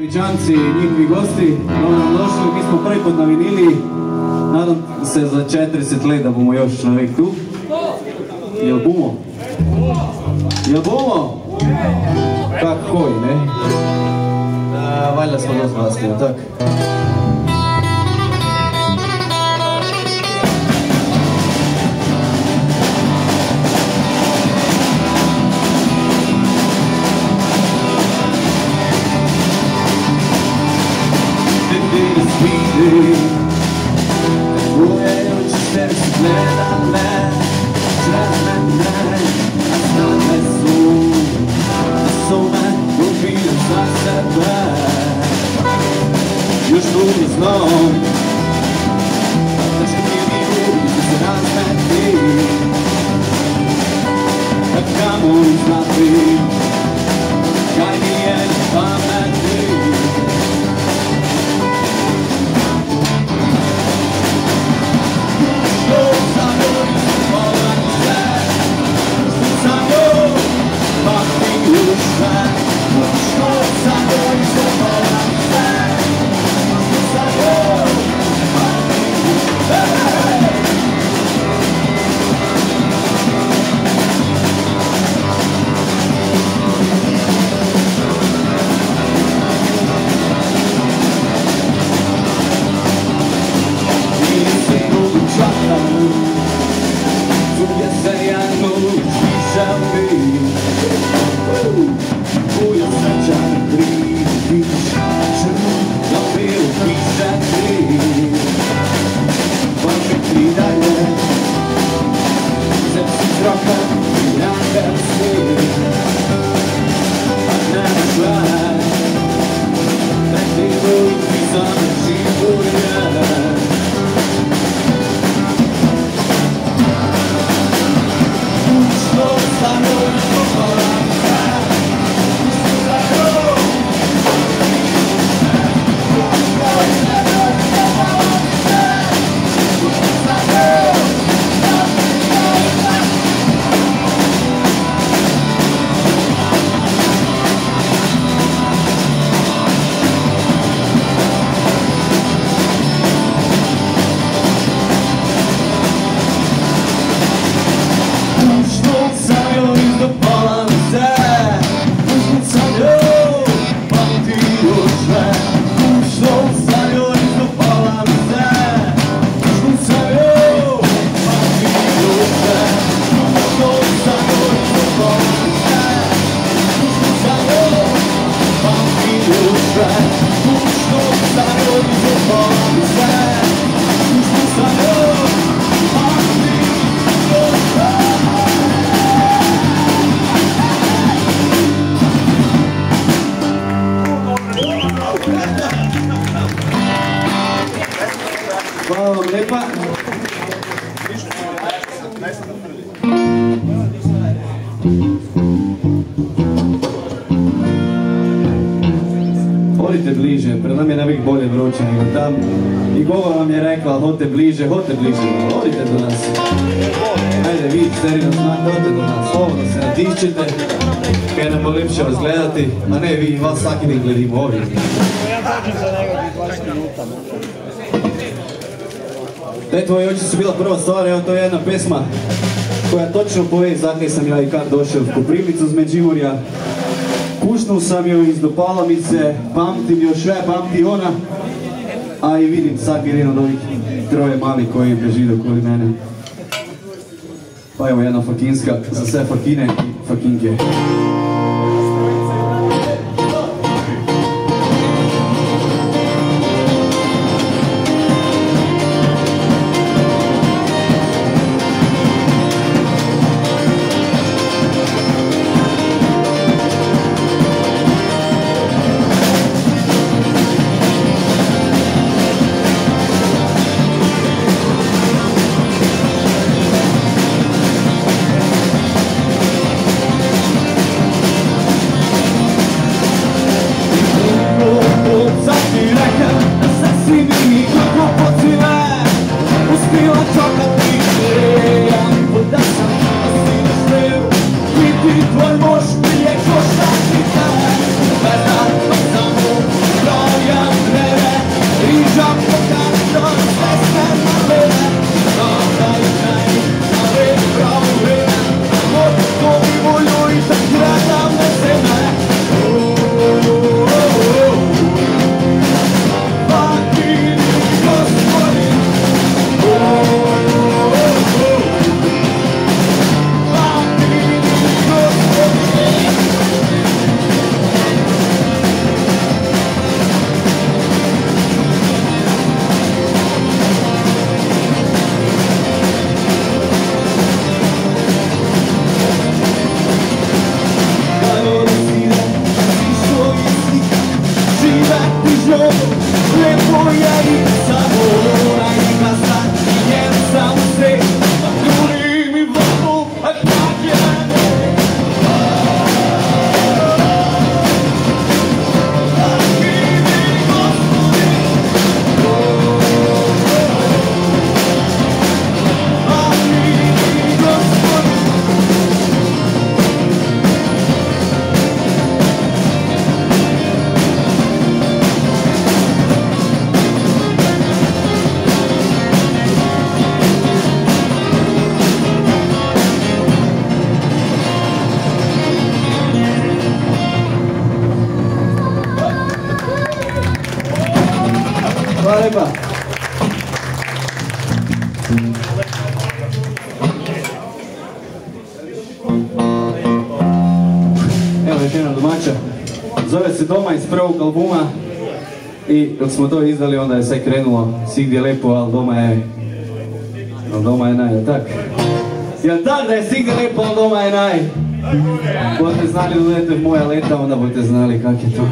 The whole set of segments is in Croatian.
Vičanci i njihovi gosti, dobro nam došli, mi smo prvi put na vinili, nadam se za 40 let da bomo još uvijek tu. Jel bomo? Jel bomo? Kak hoj, ne? Valjda smo dosta glasni, tak? Još drugi znam da će mi ljudi se razmeti, kad kamo znati kaj mi je na pameti. Što sam ljudi zvolan sve, što sam ljudi pamti u sve, što sam ljudi zvolan sve. Hvala vam lijepa. Odite bliže, pred nam je navijek bolje vruće nego tam. I Gova vam je rekla, hodite bliže, odite do nas. Ajde, vi, sterino znate, odite do nas, ovdje se natišćete, kaj nam bo lepše vas gledati, a ne vi, vas svaki mi gledimo ovdje. Ja dođem za nekakvih 20 minuta. Te tvoje oči su bila prva stvar, evo to je jedna pesma koja točno povije zakaj sam ja i kad došao u Koprivnicu z Međimurja. Kušnuo sam ju, izdopala mi se, pamtim još sve, pamti ona, a i vidim sad jedan od ovih troje mali koji beži okoli mene. Pa evo jedna fakinska za sve fakine i fakinke. Hvala lijepa. Evo još jedna domaća. Zove se Doma iz prvog albuma. I dok smo to izdali onda je sve krenulo svigdje lepo, ali doma je naj, jel tak? Jel tak da je svigdje lepo, ali doma je naj? Budete znali da budete moja leta, onda budete znali kak je to.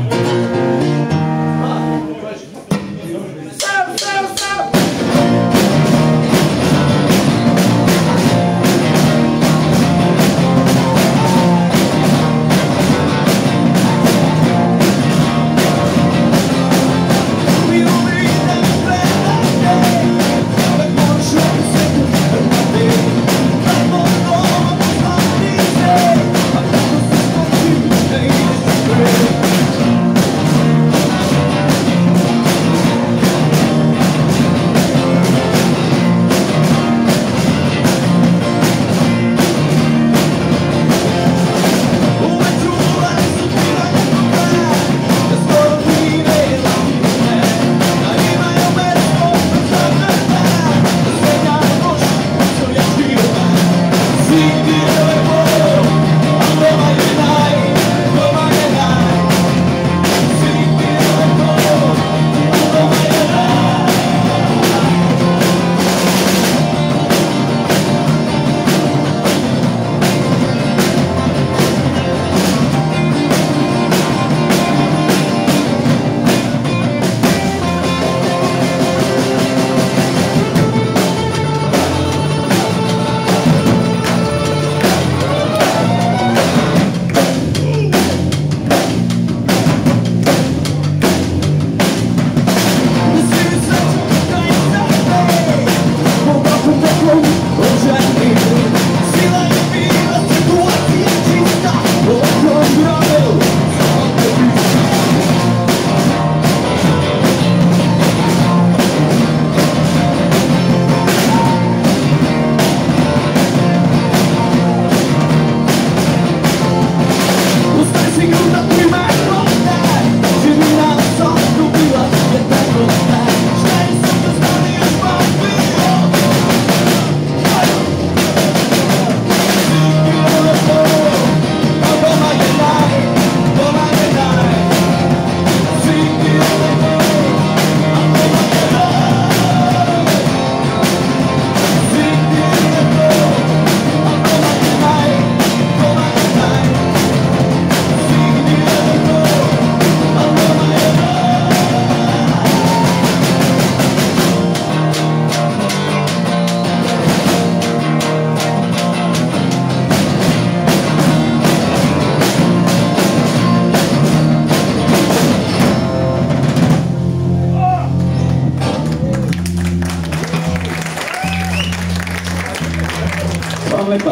Hvala lijepa.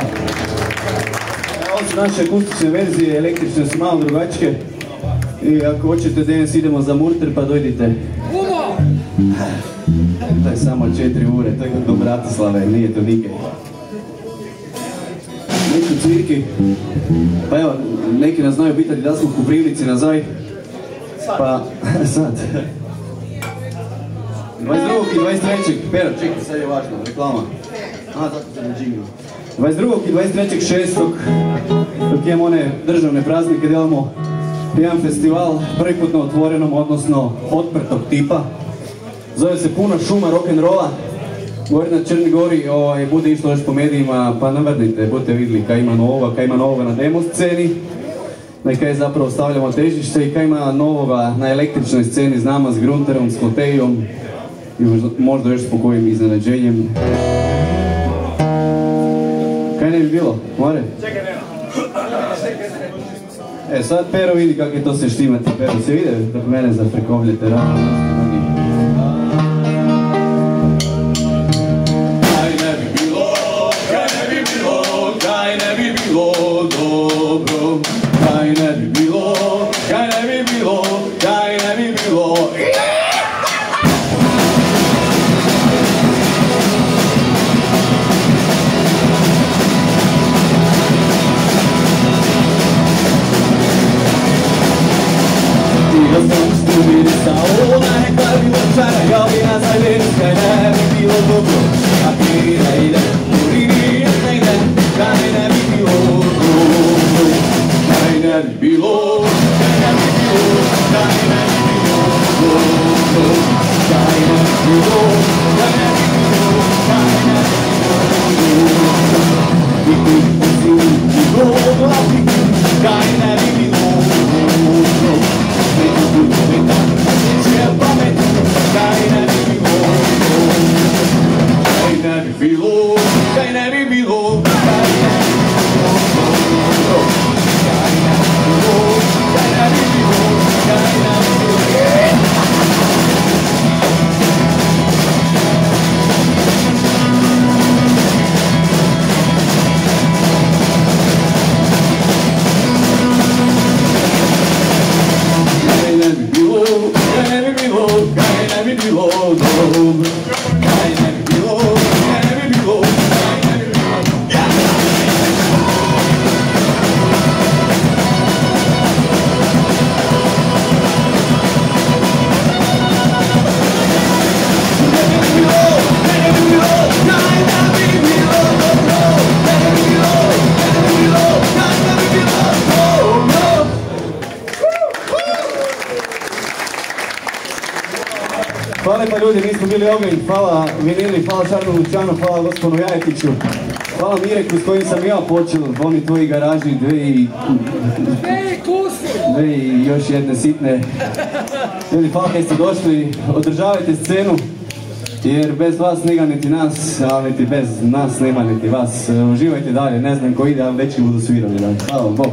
Ovo su naše akustične verzije, električne su malo drugačije. I ako hoćete danas idemo za Murter pa dojdite. To je samo 4 ure, to je do Bratislave, nije to nikaj. Neki cvirki, pa evo, neki nas znaju pitati da smo u Koprivnici nazaj. Pa sad. 22. i 23. Pero, čekaj, sad je važno, reklama. Aha, zato se ne džingla. 22. i 23.6. dok imamo one državne praznike, delamo jedan festival prvi put na otvorenom, odnosno otprtog tipa. Zove se Puna šuma rock'n'rolla. Gore na Črni Gori bude išlo još po medijima, pa navrnite, budete vidjeli kaj ima novoga na demo sceni. na kaj zapravo stavljamo težište i kaj ima novoga na električnoj sceni, znamo s Grunterom, s Klotejom i možda još s pokojim iznenađenjem. Kaj ne bi bilo? More? Čekaj, nema. E sad Pero vidi kak je to se štimati. Pero se vide dok mene zafrekovljete rano. Kaj ne bi bilo dobro. Kaj ne bi bilo, kaj ne bi bilo, kaj ne bi bilo. Io sam stupid stao na nekaj bi očara, ja bi nazaj veris, kaj ne bi bilo dobro. A ti ne ide, urini ne ide, kaj ne bi bilo dobro. Kaj ne bi bilo, kaj ne bi bilo, kaj ne bi bilo dobro. Kaj ne bi bilo, kaj ne bi bilo, kaj ne bi bilo dobro. I ti si i dobro, kaj ne bi bilo dobro. Kaj ne bi bilo, kaj ne bi bilo, kaj ne bi bilo, kaj ne bi bilo, kaj ne bi bilo, kaj ne bi Hvala pa ljudi, mi smo bili Oganj, hvala Vinili, hvala Šarnu Lučanu, hvala gospodinu Jajetiću, hvala Mireku s kojim sam ja počeo, oni tvoji garaži, dve i još jedne sitne. Ljudi, hvala kaj ste došli, održavajte scenu, jer bez vas nema niti nas, a niti bez nas nema niti vas. Uživajte dalje, ne znam ko ide, ali već budu svirali. Hvala vam, Bog.